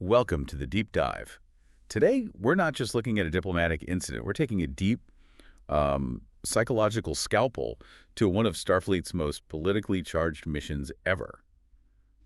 Welcome to the Deep Dive. Today, we're not just looking at a diplomatic incident. We're taking a deep psychological scalpel to one of Starfleet's most politically charged missions ever.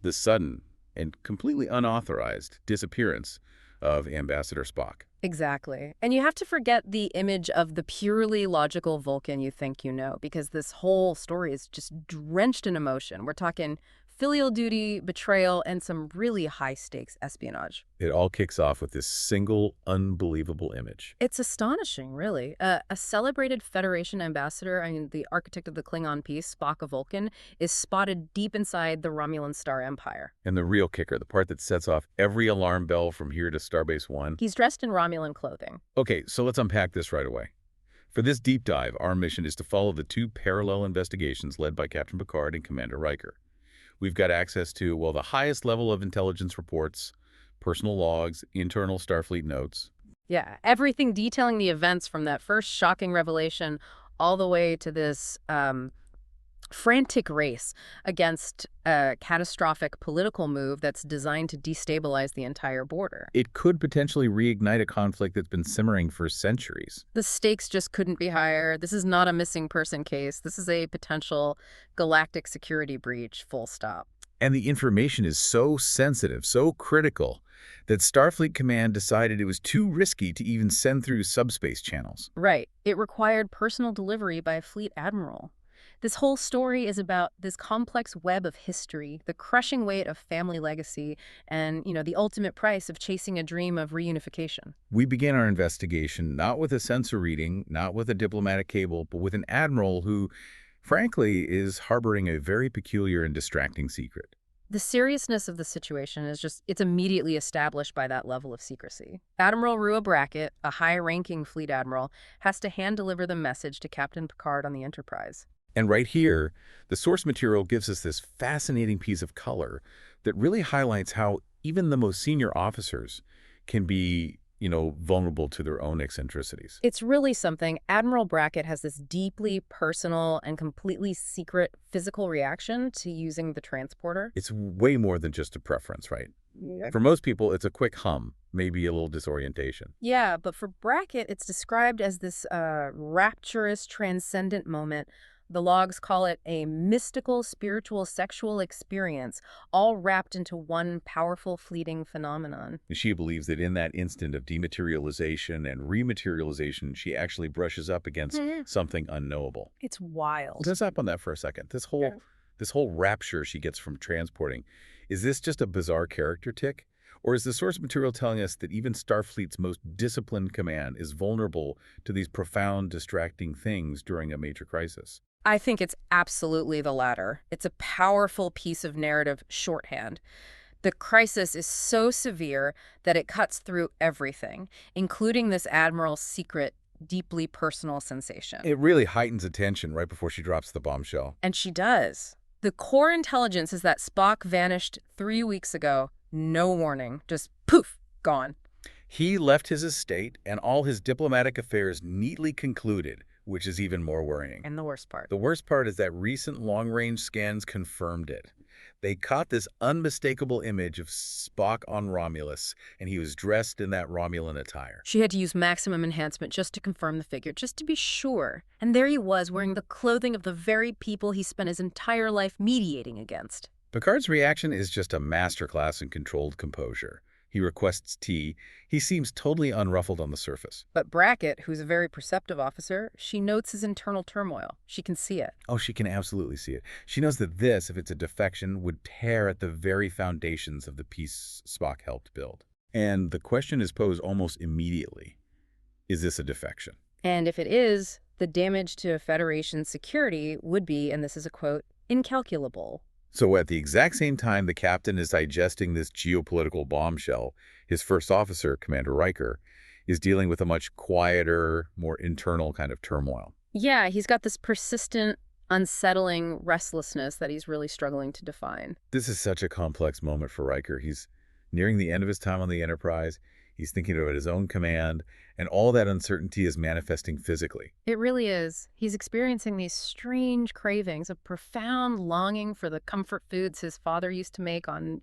The sudden and completely unauthorized disappearance of Ambassador Spock. Exactly. And you have to forget the image of the purely logical Vulcan you think you know, because this whole story is just drenched in emotion. We're talking filial duty, betrayal, and some really high-stakes espionage. It all kicks off with this single, unbelievable image. It's astonishing, really. A celebrated Federation ambassador, I mean, the architect of the Klingon peace, Spock of Vulcan, is spotted deep inside the Romulan Star Empire. And the real kicker, the part that sets off every alarm bell from here to Starbase 1. He's dressed in Romulan clothing. Okay, so let's unpack this right away. For this deep dive, our mission is to follow the two parallel investigations led by Captain Picard and Commander Riker. We've got access to, well, the highest level of intelligence reports, personal logs, internal Starfleet notes. Yeah, everything detailing the events from that first shocking revelation all the way to this frantic race against a catastrophic political move that's designed to destabilize the entire border. It could potentially reignite a conflict that's been simmering for centuries. The stakes just couldn't be higher. This is not a missing person case. This is a potential galactic security breach, full stop. And the information is so sensitive, so critical, that Starfleet Command decided it was too risky to even send through subspace channels. Right. It required personal delivery by a fleet admiral. This whole story is about this complex web of history, the crushing weight of family legacy, and, the ultimate price of chasing a dream of reunification. We began our investigation not with a sensor reading, not with a diplomatic cable, but with an admiral who, frankly, is harboring a very peculiar and distracting secret. The seriousness of the situation it's immediately established by that level of secrecy. Admiral Rua Brackett, a high-ranking fleet admiral, has to hand-deliver the message to Captain Picard on the Enterprise. And right here, the source material gives us this fascinating piece of color that really highlights how even the most senior officers can be, vulnerable to their own eccentricities. It's really something. Admiral Brackett has this deeply personal and completely secret physical reaction to using the transporter. It's way more than just a preference, right? Yeah. For most people, it's a quick hum, maybe a little disorientation. Yeah, but for Brackett, it's described as this rapturous, transcendent moment. The logs call it a mystical, spiritual, sexual experience, all wrapped into one powerful, fleeting phenomenon. She believes that in that instant of dematerialization and rematerialization, she actually brushes up against something unknowable. It's wild. Let's stop on that for a second. This whole rapture she gets from transporting, is this just a bizarre character tick? Or is the source material telling us that even Starfleet's most disciplined command is vulnerable to these profound, distracting things during a major crisis? I think it's absolutely the latter. It's a powerful piece of narrative shorthand. The crisis is so severe that it cuts through everything, including this admiral's secret, deeply personal sensation. It really heightens attention right before she drops the bombshell. And she does. The core intelligence is that Spock vanished 3 weeks ago. No warning. Just poof, gone. He left his estate and all his diplomatic affairs neatly concluded, which is even more worrying. And the worst part. The worst part is that recent long-range scans confirmed it. They caught this unmistakable image of Spock on Romulus, and he was dressed in that Romulan attire. She had to use maximum enhancement just to confirm the figure, just to be sure. And there he was, wearing the clothing of the very people he spent his entire life mediating against. Picard's reaction is just a masterclass in controlled composure. He requests tea. He seems totally unruffled on the surface. But Brackett, who's a very perceptive officer, she notes his internal turmoil. She can see it. Oh, she can absolutely see it. She knows that this, if it's a defection, would tear at the very foundations of the peace Spock helped build. And the question is posed almost immediately. Is this a defection? And if it is, the damage to Federation security would be, and this is a quote, incalculable. So at the exact same time the captain is digesting this geopolitical bombshell, his first officer, Commander Riker, is dealing with a much quieter, more internal kind of turmoil. Yeah, he's got this persistent, unsettling restlessness that he's really struggling to define. This is such a complex moment for Riker. He's nearing the end of his time on the Enterprise. He's thinking about his own command, and all that uncertainty is manifesting physically. It really is. He's experiencing these strange cravings, a profound longing for the comfort foods his father used to make on,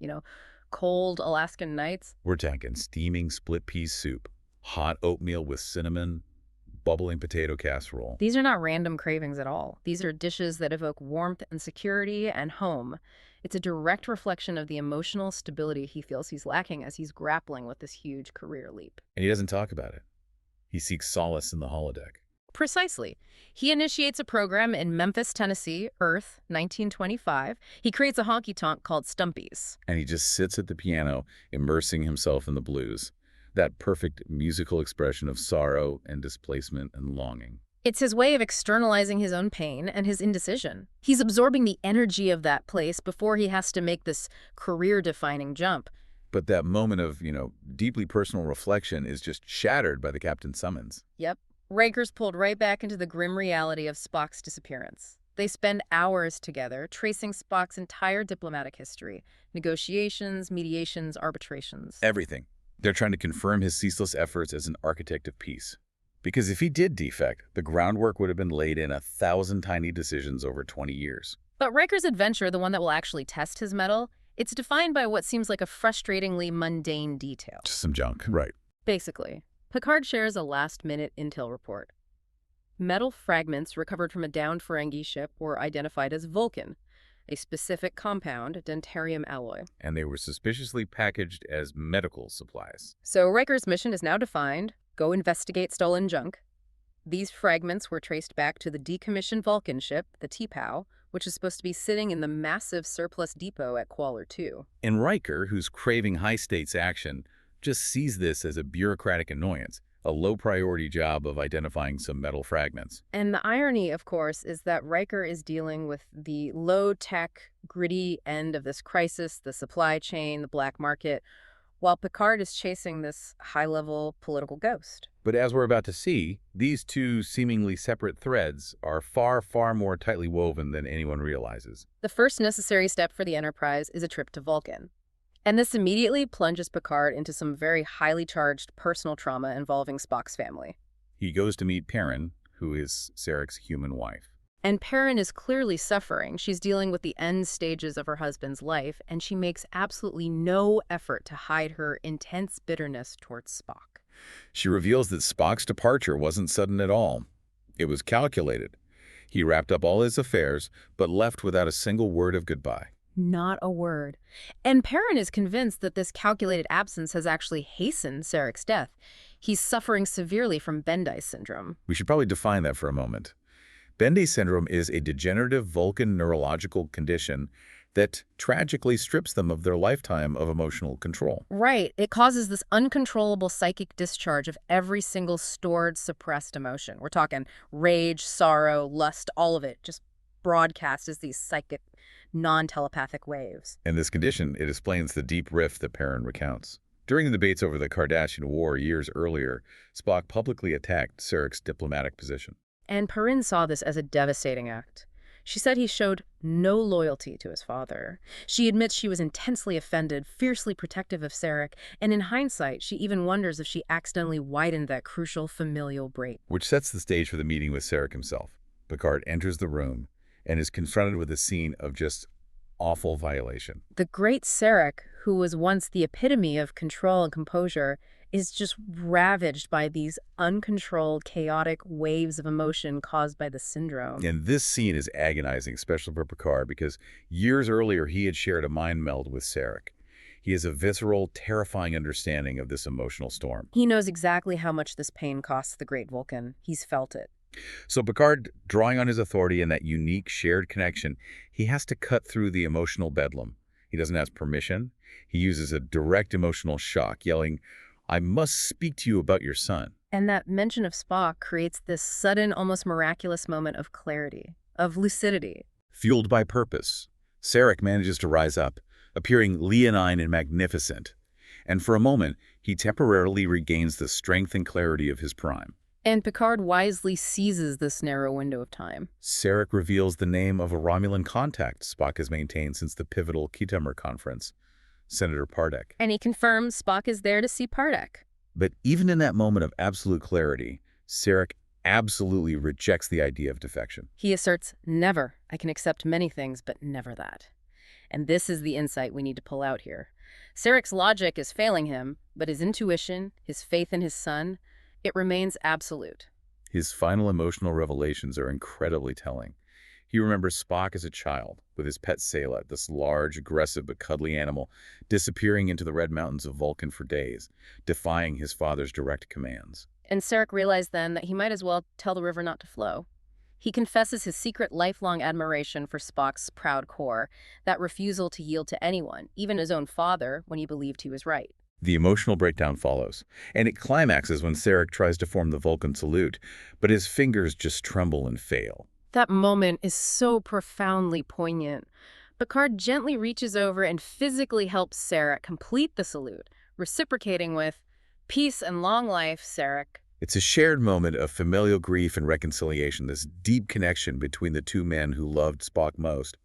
cold Alaskan nights. We're talking steaming split-pea soup, hot oatmeal with cinnamon, bubbling potato casserole. These are not random cravings at all. These are dishes that evoke warmth and security and home. It's a direct reflection of the emotional stability he feels he's lacking as he's grappling with this huge career leap. And he doesn't talk about it. He seeks solace in the holodeck. Precisely. He initiates a program in Memphis, Tennessee, Earth, 1925. He creates a honky-tonk called Stumpy's. And he just sits at the piano, immersing himself in the blues. That perfect musical expression of sorrow and displacement and longing. It's his way of externalizing his own pain and his indecision. He's absorbing the energy of that place before he has to make this career-defining jump. But that moment of, deeply personal reflection is just shattered by the captain's summons. Yep. Riker's pulled right back into the grim reality of Spock's disappearance. They spend hours together, tracing Spock's entire diplomatic history. Negotiations, mediations, arbitrations. Everything. They're trying to confirm his ceaseless efforts as an architect of peace. Because if he did defect, the groundwork would have been laid in 1,000 tiny decisions over 20 years. But Riker's adventure, the one that will actually test his mettle, it's defined by what seems like a frustratingly mundane detail. Just some junk. Right. Basically, Picard shares a last-minute intel report. Metal fragments recovered from a downed Ferengi ship were identified as Vulcan, a specific compound, dentarium alloy. And they were suspiciously packaged as medical supplies. So Riker's mission is now defined. Go investigate stolen junk. These fragments were traced back to the decommissioned Vulcan ship, the T'Pau, which is supposed to be sitting in the massive surplus depot at Qualler 2. And Riker, who's craving high-stakes action, just sees this as a bureaucratic annoyance, a low-priority job of identifying some metal fragments. And the irony, of course, is that Riker is dealing with the low-tech, gritty end of this crisis, the supply chain, the black market, while Picard is chasing this high-level political ghost. But as we're about to see, these two seemingly separate threads are far, far more tightly woven than anyone realizes. The first necessary step for the Enterprise is a trip to Vulcan. And this immediately plunges Picard into some very highly charged personal trauma involving Spock's family. He goes to meet Perrin, who is Sarek's human wife. And Perrin is clearly suffering. She's dealing with the end stages of her husband's life, and she makes absolutely no effort to hide her intense bitterness towards Spock. She reveals that Spock's departure wasn't sudden at all. It was calculated. He wrapped up all his affairs, but left without a single word of goodbye. Not a word. And Perrin is convinced that this calculated absence has actually hastened Sarek's death. He's suffering severely from Bendis syndrome. We should probably define that for a moment. Bendis syndrome is a degenerative Vulcan neurological condition that tragically strips them of their lifetime of emotional control. Right. It causes this uncontrollable psychic discharge of every single stored, suppressed emotion. We're talking rage, sorrow, lust, all of it just broadcast as these psychic, non-telepathic waves. In this condition, it explains the deep rift that Perrin recounts. During the debates over the Cardassian War years earlier, Spock publicly attacked Sarek's diplomatic position. And Perrin saw this as a devastating act. She said he showed no loyalty to his father. She admits she was intensely offended, fiercely protective of Sarek, and in hindsight, she even wonders if she accidentally widened that crucial familial break. Which sets the stage for the meeting with Sarek himself. Picard enters the room and is confronted with a scene of just awful violation. The great Sarek, who was once the epitome of control and composure, is just ravaged by these uncontrolled, chaotic waves of emotion caused by the syndrome. And this scene is agonizing, especially for Picard, because years earlier he had shared a mind meld with Sarek. He has a visceral, terrifying understanding of this emotional storm. He knows exactly how much this pain costs the great Vulcan. He's felt it. So Picard, drawing on his authority and that unique shared connection, he has to cut through the emotional bedlam. He doesn't ask permission. He uses a direct emotional shock, yelling, "I must speak to you about your son." And that mention of Spock creates this sudden, almost miraculous moment of clarity, of lucidity. Fueled by purpose, Sarek manages to rise up, appearing leonine and magnificent. And for a moment, he temporarily regains the strength and clarity of his prime. And Picard wisely seizes this narrow window of time. Sarek reveals the name of a Romulan contact Spock has maintained since the pivotal Khitomer conference, Senator Pardek. And he confirms Spock is there to see Pardek. But even in that moment of absolute clarity, Sarek absolutely rejects the idea of defection. He asserts, never. I can accept many things, but never that. And this is the insight we need to pull out here. Sarek's logic is failing him, but his intuition, his faith in his son, it remains absolute. His final emotional revelations are incredibly telling. He remembers Spock as a child, with his pet Sela, this large, aggressive but cuddly animal, disappearing into the red mountains of Vulcan for days, defying his father's direct commands. And Sarek realized then that he might as well tell the river not to flow. He confesses his secret lifelong admiration for Spock's proud core, that refusal to yield to anyone, even his own father, when he believed he was right. The emotional breakdown follows, and it climaxes when Sarek tries to form the Vulcan salute, but his fingers just tremble and fail. That moment is so profoundly poignant. Picard gently reaches over and physically helps Sarek complete the salute, reciprocating with, "Peace and long life, Sarek." It's a shared moment of familial grief and reconciliation, this deep connection between the two men who loved Spock most.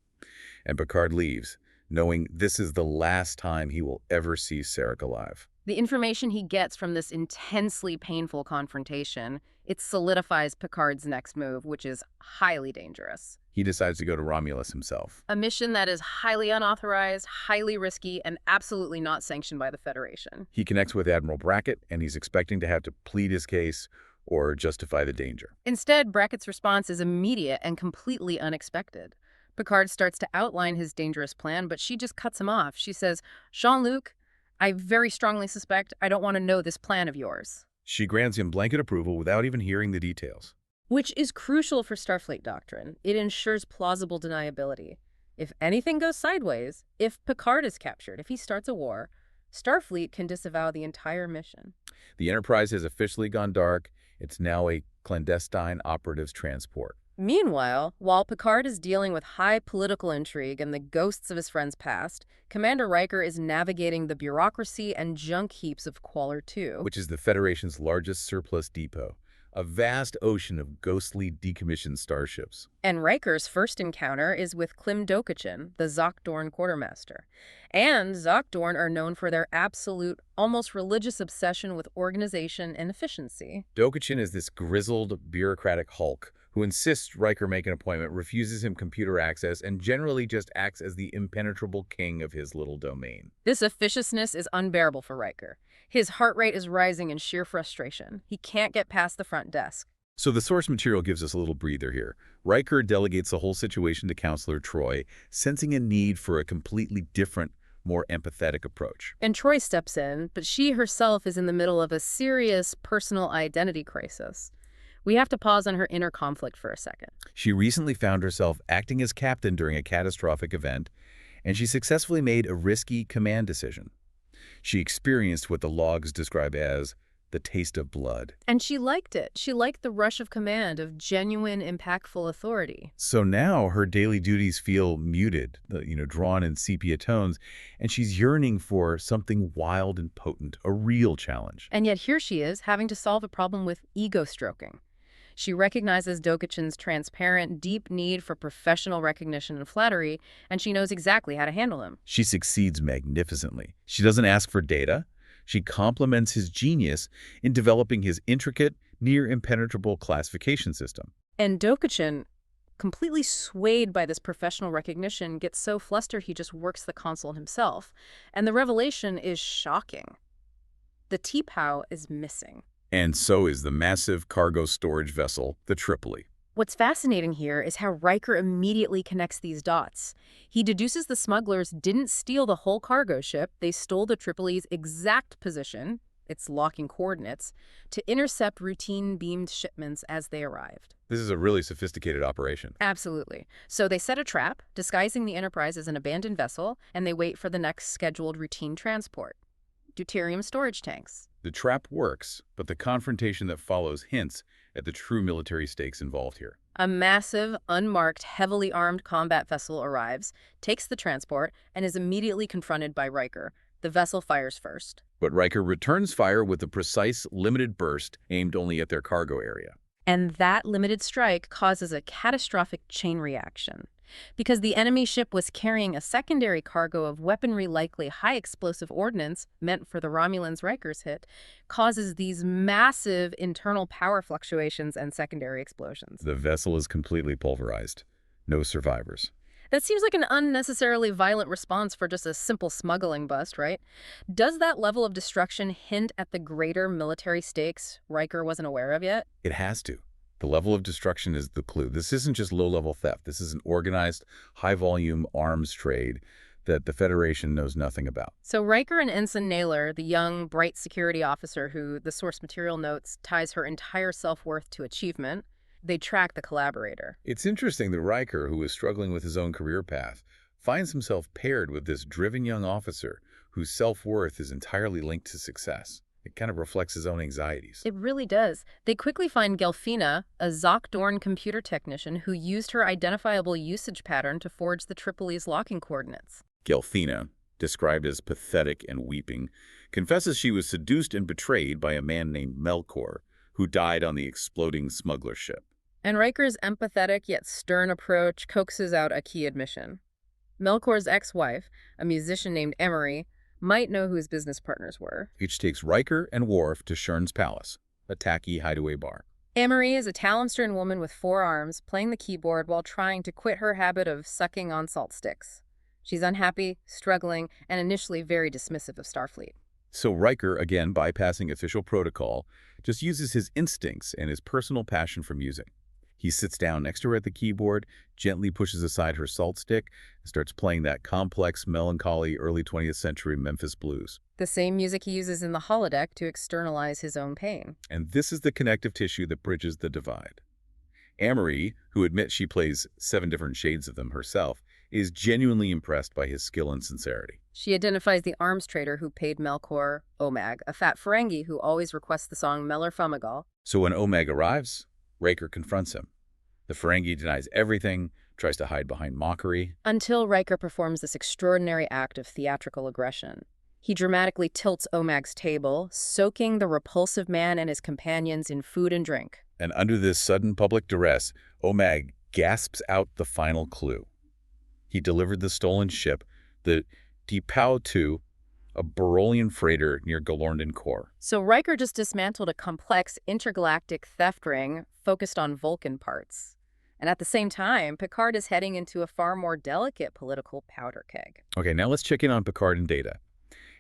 And Picard leaves, knowing this is the last time he will ever see Sarek alive. The information he gets from this intensely painful confrontation, it solidifies Picard's next move, which is highly dangerous. He decides to go to Romulus himself. A mission that is highly unauthorized, highly risky, and absolutely not sanctioned by the Federation. He connects with Admiral Brackett, and he's expecting to have to plead his case or justify the danger. Instead, Brackett's response is immediate and completely unexpected. Picard starts to outline his dangerous plan, but she just cuts him off. She says, "Jean-Luc, I very strongly suspect I don't want to know this plan of yours." She grants him blanket approval without even hearing the details. Which is crucial for Starfleet doctrine. It ensures plausible deniability. If anything goes sideways, if Picard is captured, if he starts a war, Starfleet can disavow the entire mission. The Enterprise has officially gone dark. It's now a clandestine operatives transport. Meanwhile, while Picard is dealing with high political intrigue and the ghosts of his friends past, Commander Riker is navigating the bureaucracy and junk heaps of Qualler 2. Which is the Federation's largest surplus depot, a vast ocean of ghostly decommissioned starships. And Riker's first encounter is with Klim Dokachin, the Zok-Dorn quartermaster. And Zok-Dorn are known for their absolute, almost religious obsession with organization and efficiency. Dokachin is this grizzled, bureaucratic hulk who insists Riker make an appointment, refuses him computer access, and generally just acts as the impenetrable king of his little domain. This officiousness is unbearable for Riker. His heart rate is rising in sheer frustration. He can't get past the front desk. So the source material gives us a little breather here. Riker delegates the whole situation to Counselor Troi, sensing a need for a completely different, more empathetic approach. And Troi steps in, but she herself is in the middle of a serious personal identity crisis. We have to pause on her inner conflict for a second. She recently found herself acting as captain during a catastrophic event, and she successfully made a risky command decision. She experienced what the logs describe as the taste of blood. And she liked it. She liked the rush of command, of genuine, impactful authority. So now her daily duties feel muted, drawn in sepia tones, and she's yearning for something wild and potent, a real challenge. And yet here she is, having to solve a problem with ego stroking. She recognizes Dokachin's transparent, deep need for professional recognition and flattery, and she knows exactly how to handle him. She succeeds magnificently. She doesn't ask for data. She complements his genius in developing his intricate, near-impenetrable classification system. And Dokachin, completely swayed by this professional recognition, gets so flustered he just works the console himself. And the revelation is shocking. The T'Pau is missing. And so is the massive cargo storage vessel, the Tripoli. What's fascinating here is how Riker immediately connects these dots. He deduces the smugglers didn't steal the whole cargo ship, they stole the Tripoli's exact position, its locking coordinates, to intercept routine beamed shipments as they arrived. This is a really sophisticated operation. Absolutely. So they set a trap, disguising the Enterprise as an abandoned vessel, and they wait for the next scheduled routine transport. Deuterium storage tanks. The trap works, but the confrontation that follows hints at the true military stakes involved here. A massive, unmarked, heavily armed combat vessel arrives, takes the transport, and is immediately confronted by Riker. The vessel fires first. But Riker returns fire with a precise, limited burst aimed only at their cargo area. And that limited strike causes a catastrophic chain reaction. Because the enemy ship was carrying a secondary cargo of weaponry, likely high-explosive ordnance meant for the Romulans Riker's hit, causes these massive internal power fluctuations and secondary explosions. The vessel is completely pulverized. No survivors. That seems like an unnecessarily violent response for just a simple smuggling bust, right? Does that level of destruction hint at the greater military stakes Riker wasn't aware of yet? It has to. The level of destruction is the clue. This isn't just low-level theft. This is an organized, high-volume arms trade that the Federation knows nothing about. So Riker and Ensign Naylor, the young, bright security officer who the source material notes ties her entire self-worth to achievement, they track the collaborator. It's interesting that Riker, who is struggling with his own career path, finds himself paired with this driven young officer whose self-worth is entirely linked to success. It kind of reflects his own anxieties. It really does. They quickly find Gelfina, a Zok Dorn computer technician who used her identifiable usage pattern to forge the Tripoli's locking coordinates. Gelfina, described as pathetic and weeping, confesses she was seduced and betrayed by a man named Melkor, who died on the exploding smuggler ship. And Riker's empathetic yet stern approach coaxes out a key admission. Melkor's ex-wife, a musician named Emery, might know who his business partners were. Each takes Riker and Worf to Shern's palace, a tacky hideaway bar. Emery is a Talonstern woman with 4 arms, playing the keyboard while trying to quit her habit of sucking on salt sticks. She's unhappy, struggling, and initially very dismissive of Starfleet. So Riker, again bypassing official protocol, just uses his instincts and his personal passion for music. He sits down next to her at the keyboard, gently pushes aside her salt stick, and starts playing that complex, melancholy, early 20th century Memphis blues. The same music he uses in the holodeck to externalize his own pain. And this is the connective tissue that bridges the divide. Amory, who admits she plays 7 different shades of them herself, is genuinely impressed by his skill and sincerity. She identifies the arms trader who paid Melkor Omag, a fat Ferengi who always requests the song Meller Fumagal. So when Omag arrives, Riker confronts him. The Ferengi denies everything, tries to hide behind mockery. Until Riker performs this extraordinary act of theatrical aggression. He dramatically tilts Omag's table, soaking the repulsive man and his companions in food and drink. And under this sudden public duress, Omag gasps out the final clue. He delivered the stolen ship, the T'Pau II, a Barolian freighter near Galorndon Core. So Riker just dismantled a complex intergalactic theft ring focused on Vulcan parts. And at the same time, Picard is heading into a far more delicate political powder keg. Okay, now let's check in on Picard and Data.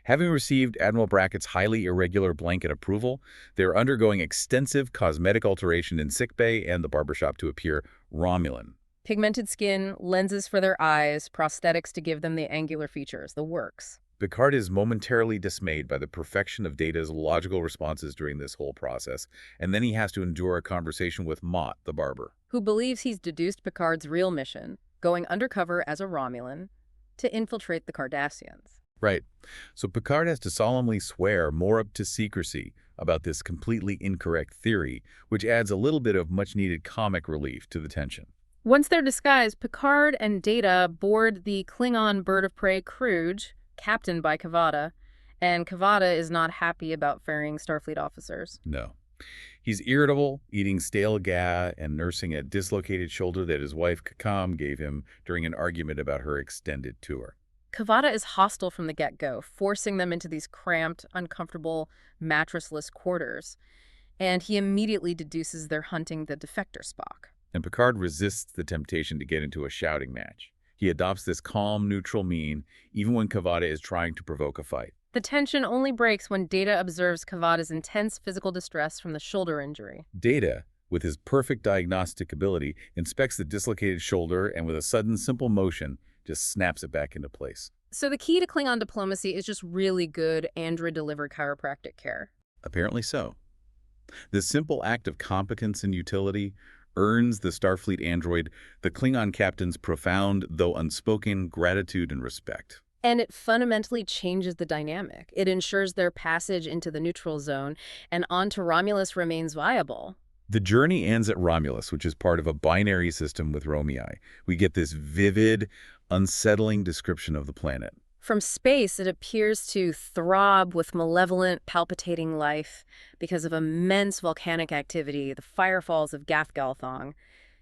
Having received Admiral Brackett's highly irregular blanket approval, they're undergoing extensive cosmetic alteration in sickbay and the barbershop to appear Romulan. Pigmented skin, lenses for their eyes, prosthetics to give them the angular features, the works. Picard is momentarily dismayed by the perfection of Data's logical responses during this whole process, and then he has to endure a conversation with Mott, the barber. Who believes he's deduced Picard's real mission, going undercover as a Romulan, to infiltrate the Cardassians. Right. So Picard has to solemnly swear more up to secrecy about this completely incorrect theory, which adds a little bit of much-needed comic relief to the tension. Once they're disguised, Picard and Data board the Klingon bird of prey Kruge, captained by Kavada, and Kavada is not happy about ferrying Starfleet officers. No. He's irritable, eating stale gas and nursing a dislocated shoulder that his wife Kakam gave him during an argument about her extended tour. Kavada is hostile from the get-go, forcing them into these cramped, uncomfortable, mattressless quarters, and he immediately deduces they're hunting the defector Spock. And Picard resists the temptation to get into a shouting match. He adopts this calm, neutral mien, even when Kavada is trying to provoke a fight. The tension only breaks when Data observes Kavada's intense physical distress from the shoulder injury. Data, with his perfect diagnostic ability, inspects the dislocated shoulder and with a sudden, simple motion, just snaps it back into place. So the key to Klingon diplomacy is just really good android-delivered chiropractic care. Apparently so. This simple act of competence and utility earns the Starfleet android the Klingon captain's profound, though unspoken, gratitude and respect. And it fundamentally changes the dynamic. It ensures their passage into the neutral zone and onto Romulus remains viable. The journey ends at Romulus, which is part of a binary system with Romii. We get this vivid, unsettling description of the planet. From space, it appears to throb with malevolent, palpitating life because of immense volcanic activity, the firefalls of Gathgalthong.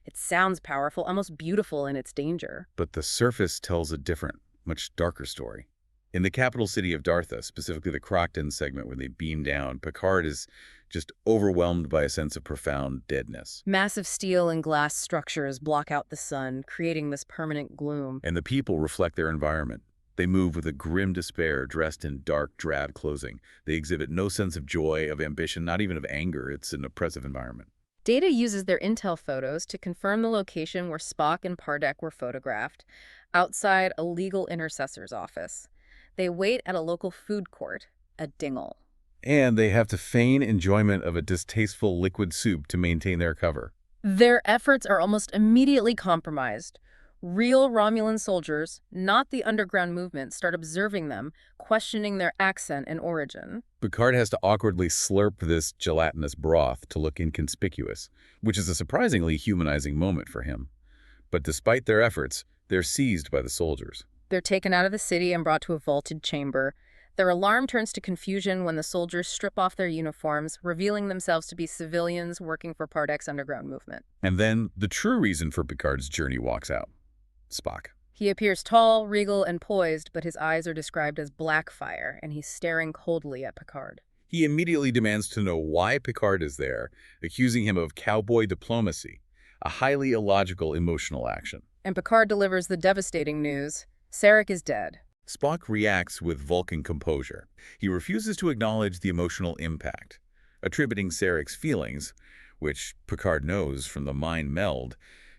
It sounds powerful, almost beautiful in its danger. But the surface tells a different, much darker story. In the capital city of Dartha, specifically the Crocton segment when they beam down, Picard is just overwhelmed by a sense of profound deadness. Massive steel and glass structures block out the sun, creating this permanent gloom. And the people reflect their environment. They move with a grim despair, dressed in dark, drab clothing. They exhibit no sense of joy, of ambition, not even of anger. It's an oppressive environment. Data uses their intel photos to confirm the location where Spock and Pardek were photographed, outside a legal intercessor's office. They wait at a local food court, a dingle. And they have to feign enjoyment of a distasteful liquid soup to maintain their cover. Their efforts are almost immediately compromised. Real Romulan soldiers, not the underground movement, start observing them, questioning their accent and origin. Picard has to awkwardly slurp this gelatinous broth to look inconspicuous, which is a surprisingly humanizing moment for him. But despite their efforts, they're seized by the soldiers. They're taken out of the city and brought to a vaulted chamber. Their alarm turns to confusion when the soldiers strip off their uniforms, revealing themselves to be civilians working for Pardek's underground movement. And then the true reason for Picard's journey walks out. Spock. He appears tall, regal, and poised, but his eyes are described as black fire, and he's staring coldly at Picard. He immediately demands to know why Picard is there, accusing him of cowboy diplomacy, a highly illogical emotional action. And Picard delivers the devastating news: Sarek is dead. Spock reacts with Vulcan composure. He refuses to acknowledge the emotional impact, attributing Sarek's feelings, which Picard knows from the mind meld,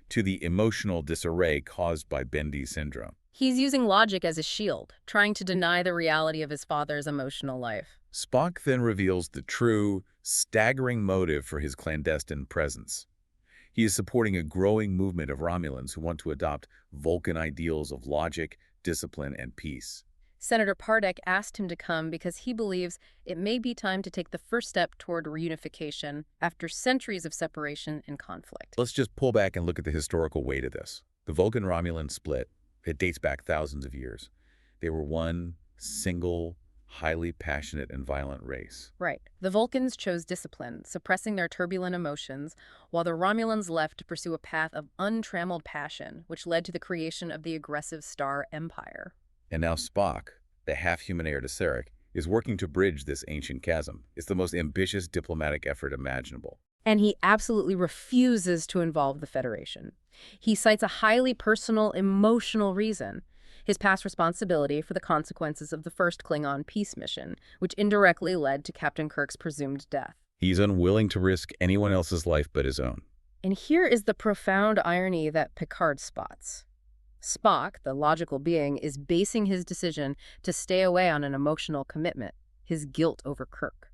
to the emotional disarray caused by Bendy syndrome. He's using logic as a shield, trying to deny the reality of his father's emotional life. Spock then reveals the true, staggering motive for his clandestine presence. He is supporting a growing movement of Romulans who want to adopt Vulcan ideals of logic, discipline, and peace. Senator Pardek asked him to come because he believes it may be time to take the first step toward reunification after centuries of separation and conflict. Let's just pull back and look at the historical weight of this. The Vulcan-Romulan split, it dates back thousands of years. They were one single, highly passionate and violent race. Right. The Vulcans chose discipline, suppressing their turbulent emotions, while the Romulans left to pursue a path of untrammeled passion, which led to the creation of the aggressive Star Empire. And now Spock, the half-human heir to Sarek, is working to bridge this ancient chasm. It's the most ambitious diplomatic effort imaginable. And he absolutely refuses to involve the Federation. He cites a highly personal, emotional reason: his past responsibility for the consequences of the first Klingon peace mission, which indirectly led to Captain Kirk's presumed death. He's unwilling to risk anyone else's life but his own. And here is the profound irony that Picard spots. Spock, the logical being, is basing his decision to stay away on an emotional commitment, his guilt over Kirk.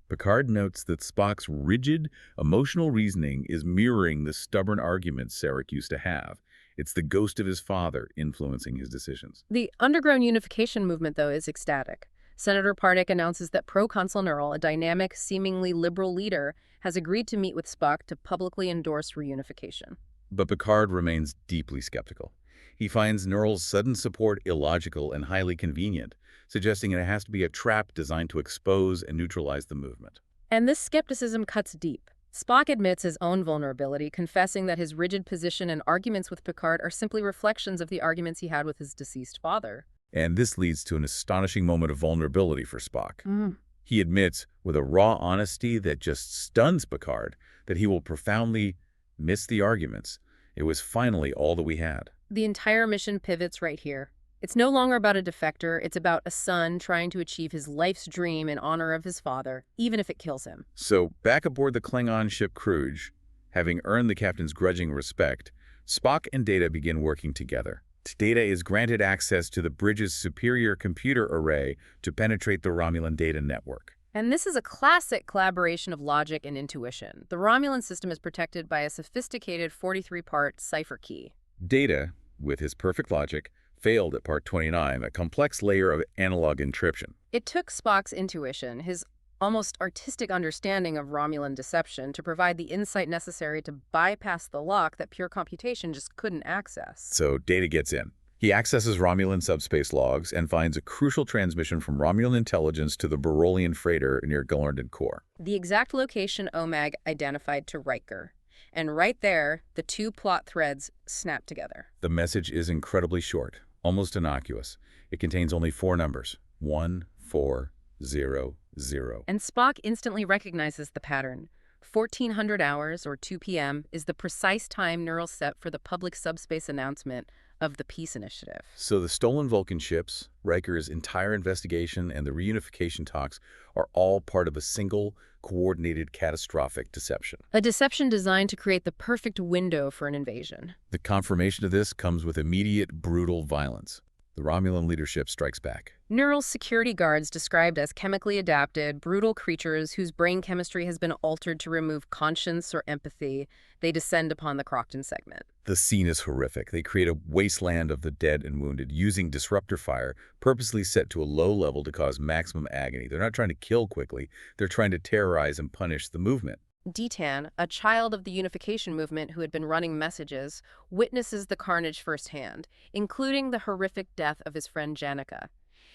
Picard notes that Spock's rigid, emotional reasoning is mirroring the stubborn arguments Sarek used to have. It's the ghost of his father influencing his decisions. The underground unification movement, though, is ecstatic. Senator Pardek announces that Proconsul Neural, a dynamic, seemingly liberal leader, has agreed to meet with Spock to publicly endorse reunification. But Picard remains deeply skeptical. He finds Neural's sudden support illogical and highly convenient, suggesting it has to be a trap designed to expose and neutralize the movement. And this skepticism cuts deep. Spock admits his own vulnerability, confessing that his rigid position and arguments with Picard are simply reflections of the arguments he had with his deceased father. And this leads to an astonishing moment of vulnerability for Spock. He admits, with a raw honesty that just stuns Picard, that he will profoundly miss the arguments. It was finally all that we had. The entire mission pivots right here. It's no longer about a defector, it's about a son trying to achieve his life's dream in honor of his father, even if it kills him. So, back aboard the Klingon ship Kruge, having earned the captain's grudging respect, Spock and Data begin working together. Data is granted access to the bridge's superior computer array to penetrate the Romulan data network. And this is a classic collaboration of logic and intuition. The Romulan system is protected by a sophisticated 43-part cipher key. Data, with his perfect logic, failed at part 29, a complex layer of analog encryption. It took Spock's intuition, his almost artistic understanding of Romulan deception, to provide the insight necessary to bypass the lock that pure computation just couldn't access. So Data gets in. He accesses Romulan subspace logs and finds a crucial transmission from Romulan intelligence to the Barolian freighter near Gullarnden Core. The exact location OMAG identified to Riker. And right there, the two plot threads snap together. The message is incredibly short. almost innocuous. It contains only 4 numbers, 1, 4, 0, 0. And Spock instantly recognizes the pattern. 1400 hours, or 2 p.m., is the precise time Neural set for the public subspace announcement of the Peace Initiative. So the stolen Vulcan ships, Riker's entire investigation, and the reunification talks are all part of a single, coordinated, catastrophic deception. A deception designed to create the perfect window for an invasion. The confirmation of this comes with immediate, brutal violence. The Romulan leadership strikes back. Neural's security guards, described as chemically adapted, brutal creatures whose brain chemistry has been altered to remove conscience or empathy, they descend upon the Crocton segment. The scene is horrific. They create a wasteland of the dead and wounded using disruptor fire, purposely set to a low level to cause maximum agony. They're not trying to kill quickly. They're trying to terrorize and punish the movement. Detan, a child of the Unification movement who had been running messages, witnesses the carnage firsthand, including the horrific death of his friend Janica.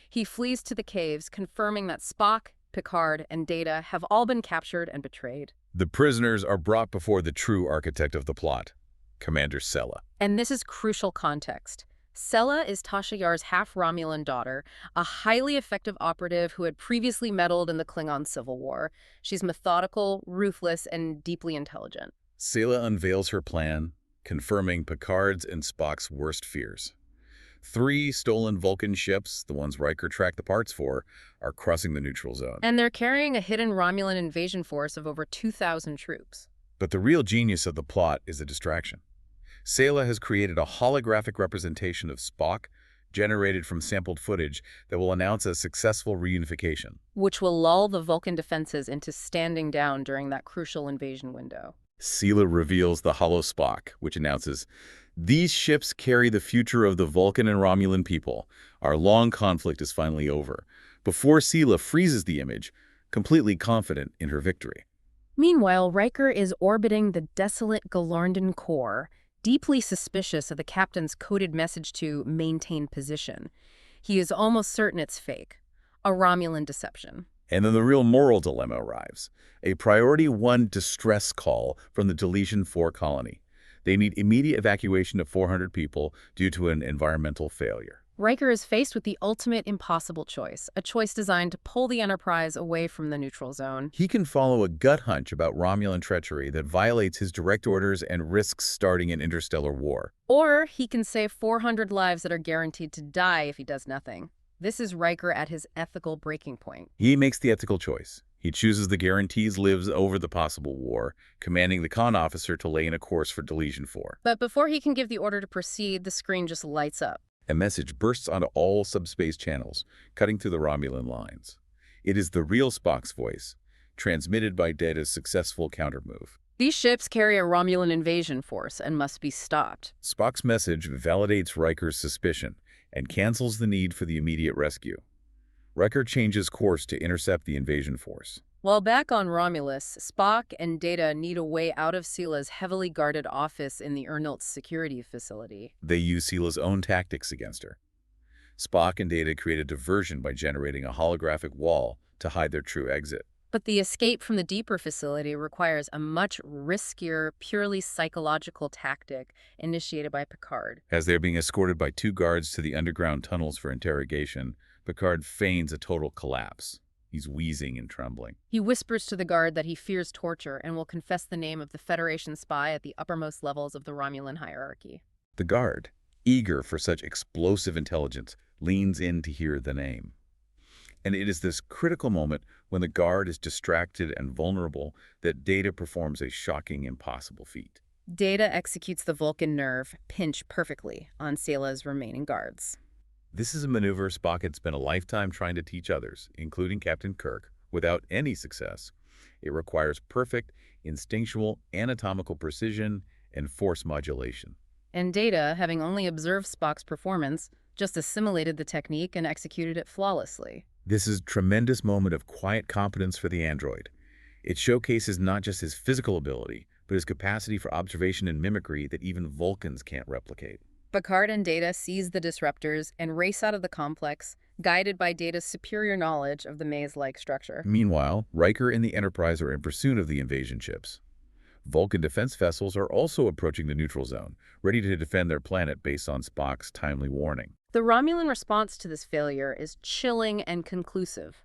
He flees to the caves, confirming that Spock, Picard, and Data have all been captured and betrayed. The prisoners are brought before the true architect of the plot, Commander Sela. And this is crucial context. Sela is Tasha Yar's half-Romulan daughter, a highly effective operative who had previously meddled in the Klingon Civil War. She's methodical, ruthless, and deeply intelligent. Sela unveils her plan, confirming Picard's and Spock's worst fears. 3 stolen Vulcan ships, the ones Riker tracked the parts for, are crossing the neutral zone. And they're carrying a hidden Romulan invasion force of over 2,000 troops. But the real genius of the plot is a distraction. Sela has created a holographic representation of Spock, generated from sampled footage, that will announce a successful reunification. Which will lull the Vulcan defenses into standing down during that crucial invasion window. Sela reveals the hollow Spock, which announces, "These ships carry the future of the Vulcan and Romulan people. Our long conflict is finally over," before Sela freezes the image, completely confident in her victory. Meanwhile, Riker is orbiting the desolate Galorndon core, deeply suspicious of the captain's coded message to maintain position. He is almost certain it's fake, a Romulan deception. And then the real moral dilemma arrives. A Priority 1 distress call from the Deletion 4 colony. They need immediate evacuation of 400 people due to an environmental failure. Riker is faced with the ultimate impossible choice, a choice designed to pull the Enterprise away from the neutral zone. He can follow a gut hunch about Romulan treachery that violates his direct orders and risks starting an interstellar war. Or he can save 400 lives that are guaranteed to die if he does nothing. This is Riker at his ethical breaking point. He makes the ethical choice. He chooses the guarantees lives over the possible war, commanding the con officer to lay in a course for Deletion 4. But before he can give the order to proceed, the screen just lights up. A message bursts onto all subspace channels, cutting through the Romulan lines. It is the real Spock's voice, transmitted by Data's successful countermove. These ships carry a Romulan invasion force and must be stopped. Spock's message validates Riker's suspicion and cancels the need for the immediate rescue. Riker changes course to intercept the invasion force. While back on Romulus, Spock and Data need a way out of Sela's heavily guarded office in the Ernilt's security facility. They use Sela's own tactics against her. Spock and Data create a diversion by generating a holographic wall to hide their true exit. But the escape from the deeper facility requires a much riskier, purely psychological tactic initiated by Picard. As they're being escorted by 2 guards to the underground tunnels for interrogation, Picard feigns a total collapse. He's wheezing and trembling. He whispers to the guard that he fears torture and will confess the name of the Federation spy at the uppermost levels of the Romulan hierarchy. The guard, eager for such explosive intelligence, leans in to hear the name. And it is this critical moment when the guard is distracted and vulnerable that Data performs a shocking, impossible feat. Data executes the Vulcan nerve pinch perfectly on Sela's remaining guards. This is a maneuver Spock had spent a lifetime trying to teach others, including Captain Kirk, without any success. It requires perfect, instinctual, anatomical precision and force modulation. And Data, having only observed Spock's performance, just assimilated the technique and executed it flawlessly. This is a tremendous moment of quiet competence for the android. It showcases not just his physical ability, but his capacity for observation and mimicry that even Vulcans can't replicate. Picard and Data seize the disruptors and race out of the complex, guided by Data's superior knowledge of the maze-like structure. Meanwhile, Riker and the Enterprise are in pursuit of the invasion ships. Vulcan defense vessels are also approaching the neutral zone, ready to defend their planet based on Spock's timely warning. The Romulan response to this failure is chilling and conclusive.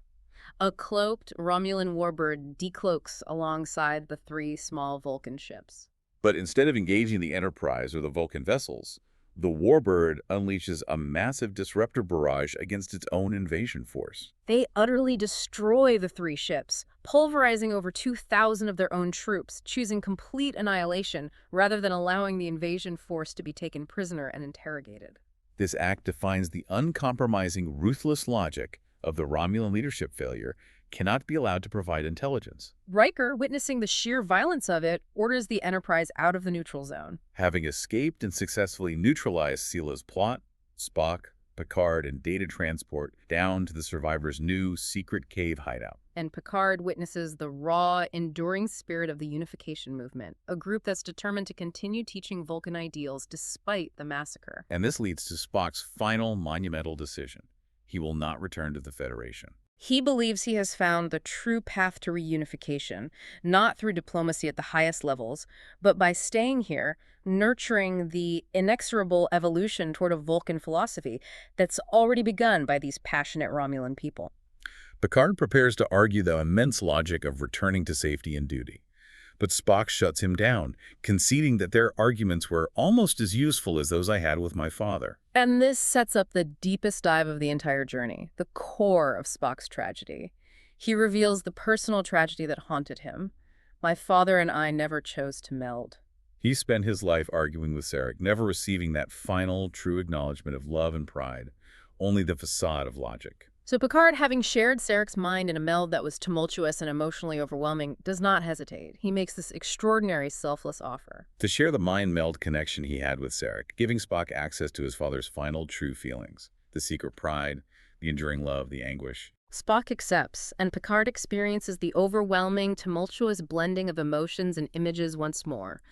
A cloaked Romulan warbird decloaks alongside the three small Vulcan ships. But instead of engaging the Enterprise or the Vulcan vessels, the warbird unleashes a massive disruptor barrage against its own invasion force. They utterly destroy the three ships, pulverizing over 2,000 of their own troops, choosing complete annihilation rather than allowing the invasion force to be taken prisoner and interrogated. This act defines the uncompromising, ruthless logic of the Romulan leadership failure cannot be allowed to provide intelligence. Riker, witnessing the sheer violence of it, orders the Enterprise out of the neutral zone. Having escaped and successfully neutralized Sela's plot, Spock, Picard, and Data transport down to the survivors' new secret cave hideout. And Picard witnesses the raw, enduring spirit of the Unification movement, a group that's determined to continue teaching Vulcan ideals despite the massacre. And this leads to Spock's final monumental decision. He will not return to the Federation. He believes he has found the true path to reunification, not through diplomacy at the highest levels, but by staying here, nurturing the inexorable evolution toward a Vulcan philosophy that's already begun by these passionate Romulan people. Picard prepares to argue the immense logic of returning to safety and duty. But Spock shuts him down, conceding that their arguments were almost as useful as those I had with my father. And this sets up the deepest dive of the entire journey, the core of Spock's tragedy. He reveals the personal tragedy that haunted him. My father and I never chose to meld. He spent his life arguing with Sarek, never receiving that final, true acknowledgement of love and pride, only the facade of logic. So Picard, having shared Sarek's mind in a meld that was tumultuous and emotionally overwhelming, does not hesitate. He makes this extraordinary, selfless offer. To share the mind-meld connection he had with Sarek, giving Spock access to his father's final true feelings, the secret pride, the enduring love, the anguish. Spock accepts, and Picard experiences the overwhelming, tumultuous blending of emotions and images once more.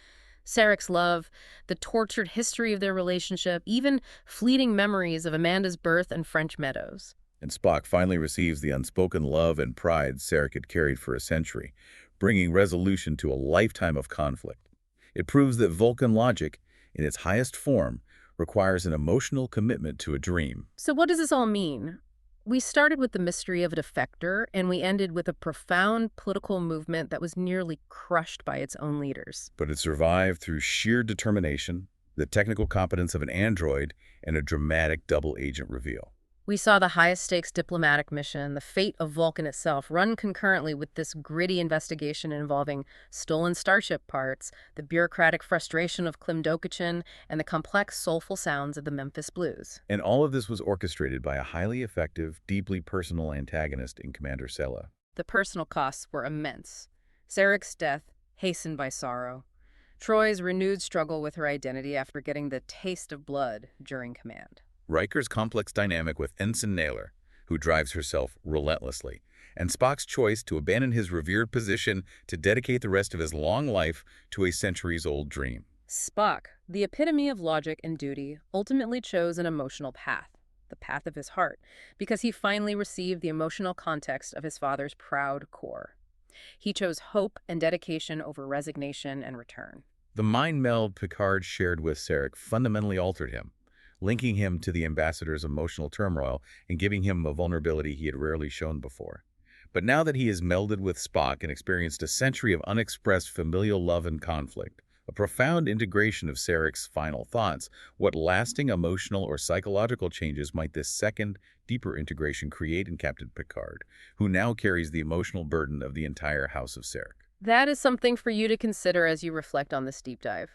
Sarek's love, the tortured history of their relationship, even fleeting memories of Amanda's birth and French meadows. And Spock finally receives the unspoken love and pride Sarek had carried for a century, bringing resolution to a lifetime of conflict. It proves that Vulcan logic, in its highest form, requires an emotional commitment to a dream. So what does this all mean? We started with the mystery of a defector, and we ended with a profound political movement that was nearly crushed by its own leaders. But it survived through sheer determination, the technical competence of an android, and a dramatic double-agent reveal. We saw the highest-stakes diplomatic mission, the fate of Vulcan itself, run concurrently with this gritty investigation involving stolen starship parts, the bureaucratic frustration of Klimdokichin, and the complex, soulful sounds of the Memphis Blues. And all of this was orchestrated by a highly effective, deeply personal antagonist in Commander Sela. The personal costs were immense. Sarek's death, hastened by sorrow. Troy's renewed struggle with her identity after getting the taste of blood during command. Riker's complex dynamic with Ensign Naylor, who drives herself relentlessly, and Spock's choice to abandon his revered position to dedicate the rest of his long life to a centuries-old dream. Spock, the epitome of logic and duty, ultimately chose an emotional path, the path of his heart, because he finally received the emotional context of his father's proud core. He chose hope and dedication over resignation and return. The mind meld Picard shared with Sarek fundamentally altered him, linking him to the ambassador's emotional turmoil and giving him a vulnerability he had rarely shown before. But now that he has melded with Spock and experienced a century of unexpressed familial love and conflict, a profound integration of Sarek's final thoughts, what lasting emotional or psychological changes might this second, deeper integration create in Captain Picard, who now carries the emotional burden of the entire House of Sarek? That is something for you to consider as you reflect on this deep dive.